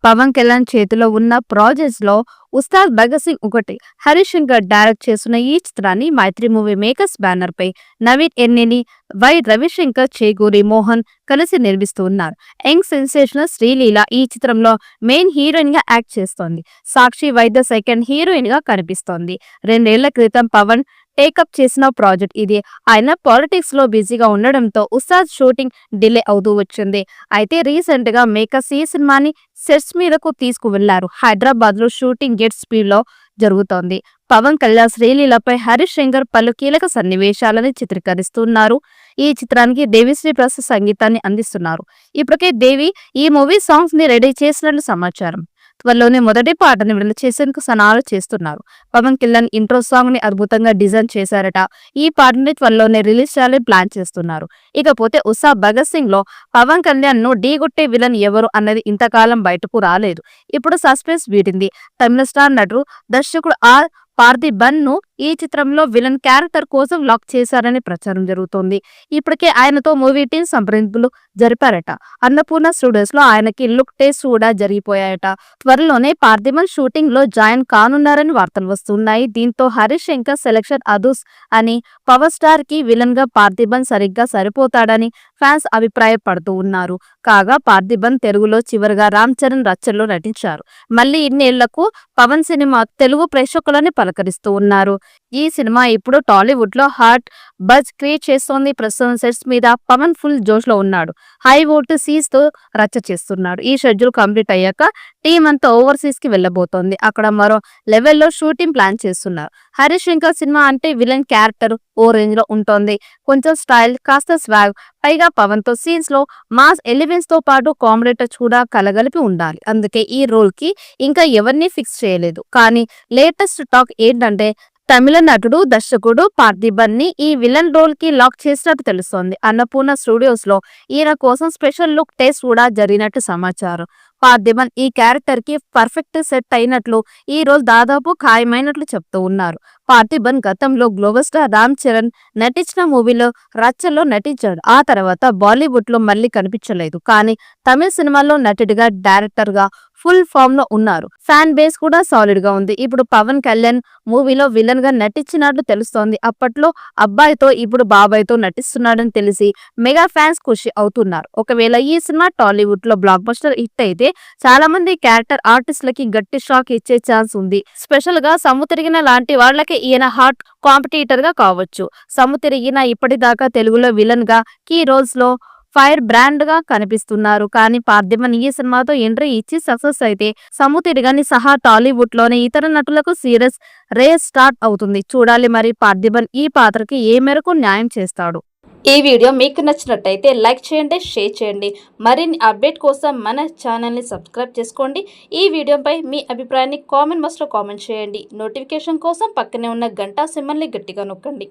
పవన్ కళ్యాణ్ చేతిలో ఉన్న ప్రాజెక్ట్స్ లో ఉస్తాద్ భగత్ సింగ్ ఒకటి. హరీష్ శంకర్ డైరెక్ట్ చేస్తున్న ఈ చిత్రాన్ని మైత్రి మూవీ మేకర్స్ బ్యానర్ పై నవీన్ ఎన్నేని, వై రవిశంకర్, చేగూరి మోహన్ కలిసి నిర్మిస్తూ ఉన్నారు. యంగ్ సెన్సేషనల్ శ్రీలీల ఈ చిత్రంలో మెయిన్ హీరోయిన్ గా యాక్ట్ చేస్తోంది. సాక్షి వైద్య సెకండ్ హీరోయిన్ గా కనిపిస్తోంది. 2 ఏళ్ల క్రితం పవన్ టేకప్ చేసిన ప్రాజెక్ట్ ఇది. ఆయన పాలిటిక్స్ లో బిజీగా ఉండడంతో ఉస్తాద్ షూటింగ్ డిలే అవుతూ వచ్చింది. అయితే రీసెంట్ గా మేకర్స్ ఈ సినిమాని సెట్స్ మీదకు తీసుకువెళ్లారు. హైదరాబాద్ లో షూటింగ్ గెట్ స్పీడ్ లో జరుగుతోంది. పవన్ కళ్యాణ్ శ్రీలీలపై హరీష్ శంకర్ పలు కీలక సన్నివేశాలని చిత్రీకరిస్తున్నారు. ఈ చిత్రానికి దేవిశ్రీ ప్రసాద్ సంగీతాన్ని అందిస్తున్నారు. ఇప్పటికే దేవి ఈ మూవీ సాంగ్స్ ని రెడీ చేసినట్లు సమాచారం. త్వరలోనే మొదటి పాటని విడుదల చేసేందుకు సన్నాహాలు చేస్తున్నారు. పవన్ కళ్యాణ్ ఇంట్రో సాంగ్ ని అద్భుతంగా డిజైన్ చేశారట. ఈ పాటని త్వరలోనే రిలీజ్ చేయాలని ప్లాన్ చేస్తున్నారు. ఇకపోతే ఉస్తాద్ భగత్ సింగ్ లో పవన్ కళ్యాణ్ ను ఢీగొట్టే విలన్ ఎవరు అన్నది ఇంతకాలం బయటకు రాలేదు. ఇప్పుడు సస్పెన్స్ వీడింది. తమిళ స్టార్ నటుడు, దర్శకుడు పార్థిబన్ ను ఈ చిత్రంలో విలన్ క్యారెక్టర్ కోసం లాక్ చేశారని ప్రచారం జరుగుతోంది. ఇప్పటికే ఆయనతో మూవీ టీం సంప్రదింపులు జరిపారట. అన్నపూర్ణ స్టూడియోస్ లో ఆయనకి లుక్ టెస్ట్ కూడా జరిగిపోయాయట. త్వరలోనే పార్థిబన్ షూటింగ్ లో జాయిన్ కానున్నారని వార్తలు వస్తున్నాయి. దీంతో హరీష్ శంకర్ సెలక్షన్ అదుస్ అని, పవర్ స్టార్ కి విలన్ గా పార్థిబన్ సరిగ్గా సరిపోతాడని ఫ్యాన్స్ అభిప్రాయపడుతూ ఉన్నారు. కాగా పార్థిబన్ తెలుగులో చివరిగా రామ్ చరణ్ రచ్చల్లో నటించారు. మళ్ళీ ఇన్నేళ్లకు పవన్ సినిమా తెలుగు ప్రేక్షకులని పలకరిస్తూ ఉన్నారు. ఈ సినిమా ఇప్పుడు టాలీవుడ్ లో హాట్ బజ్ క్రియేట్ చేస్తోంది. ప్రస్తుతం సెట్స్ మీద పవన్ ఫుల్ జోష్ లో ఉన్నాడు. హై వోల్ట్ సీన్స్ తో రచ్చ చేస్తున్నాడు. ఈ షెడ్యూల్ కంప్లీట్ అయ్యాక టీం అంతా ఓవర్సీస్ కి వెళ్లబోతోంది. అక్కడ మరో లెవెల్లో షూటింగ్ ప్లాన్ చేస్తున్నారు. హరీష్ శంకర్ సినిమా అంటే విలన్ క్యారెక్టర్ ఓ రేంజ్ లో ఉంటోంది. కొంచెం స్టైల్, కాస్త స్వాగ్, పైగా పవన్ తో సీన్స్ లో మాస్ ఎలిమెంట్స్ తో పాటు కామెడీ టచ్ కూడా కలగలిపి ఉండాలి. అందుకే ఈ రోల్ కి ఇంకా ఎవరిని ఫిక్స్ చేయలేదు. కానీ లేటెస్ట్ టాక్ ఏంటంటే తమిళ నటుడు, దర్శకుడు పార్థిబన్ ని ఈ విలన్ రోల్ కి లాక్ చేసినట్టు తెలుస్తోంది. అన్నపూర్ణ స్టూడియోస్ లో ఈయన కోసం స్పెషల్ లుక్ టెస్ట్ కూడా జరిగినట్టు సమాచారం. పార్థిబన్ ఈ క్యారెక్టర్ కి పర్ఫెక్ట్ సెట్ అయినట్లు ఈ రోజు దాదాపు ఖాయమైనట్లు చెప్తూ ఉన్నారు. పార్థిబన్ గతంలో గ్లోబల్ స్టార్ రామ్ చరణ్ నటించిన మూవీలో రచ్చలో నటించాడు. ఆ తర్వాత బాలీవుడ్ లో మళ్ళీ కనిపించలేదు. కానీ తమిళ సినిమాలో నటుడిగా, డైరెక్టర్ గా ఫుల్ ఫామ్ లో ఉన్నారు. ఫ్యాన్ బేస్ కూడా సాలిడ్ గా ఉంది. ఇప్పుడు పవన్ కళ్యాణ్ మూవీలో విలన్ గా నటించినట్లు తెలుస్తోంది. అప్పట్లో అబ్బాయితో, ఇప్పుడు బాబాయ్తో నటిస్తున్నాడని తెలిసి మెగా ఫ్యాన్స్ ఖుషి అవుతున్నారు. ఒకవేళ ఈ సినిమా టాలీవుడ్ లో బ్లాక్ బస్టర్ హిట్ అయితే చాలా మంది క్యారెక్టర్ ఆర్టిస్టులకి గట్టి షాక్ ఇచ్చే ఛాన్స్ ఉంది. స్పెషల్ గా సముతిరిగిన లాంటి వాళ్ళకి ఈయన హాట్ కాంపిటీటర్ గా కావచ్చు. సముతిరిగిన ఇప్పటిదాకా తెలుగులో విలన్ గా కీ రోల్స్ లో ఫైర్ బ్రాండ్ గా కనిపిస్తున్నారు. కానీ పార్థిబన్ ఈ సినిమాతో ఎంట్రీ ఇచ్చి సక్సెస్ అయితే సముతిరిగని సహా టాలీవుడ్ లోని ఇతర నటులకు సీరియస్ రేస్ స్టార్ట్ అవుతుంది. చూడాలి మరి పార్థిబన్ ఈ పాత్రకి ఏ మేరకు న్యాయం చేస్తాడు. ఈ వీడియో మీకు నచ్చినట్టయితే లైక్ చేయండి, షేర్ చేయండి. మరిన్ని అప్డేట్ కోసం మన ఛానల్ని సబ్స్క్రైబ్ చేసుకోండి. ఈ వీడియోపై మీ అభిప్రాయాన్ని కామెంట్ బాక్స్లో కామెంట్ చేయండి. నోటిఫికేషన్ కోసం పక్కనే ఉన్న గంట సింబల్ని గట్టిగా నొక్కండి.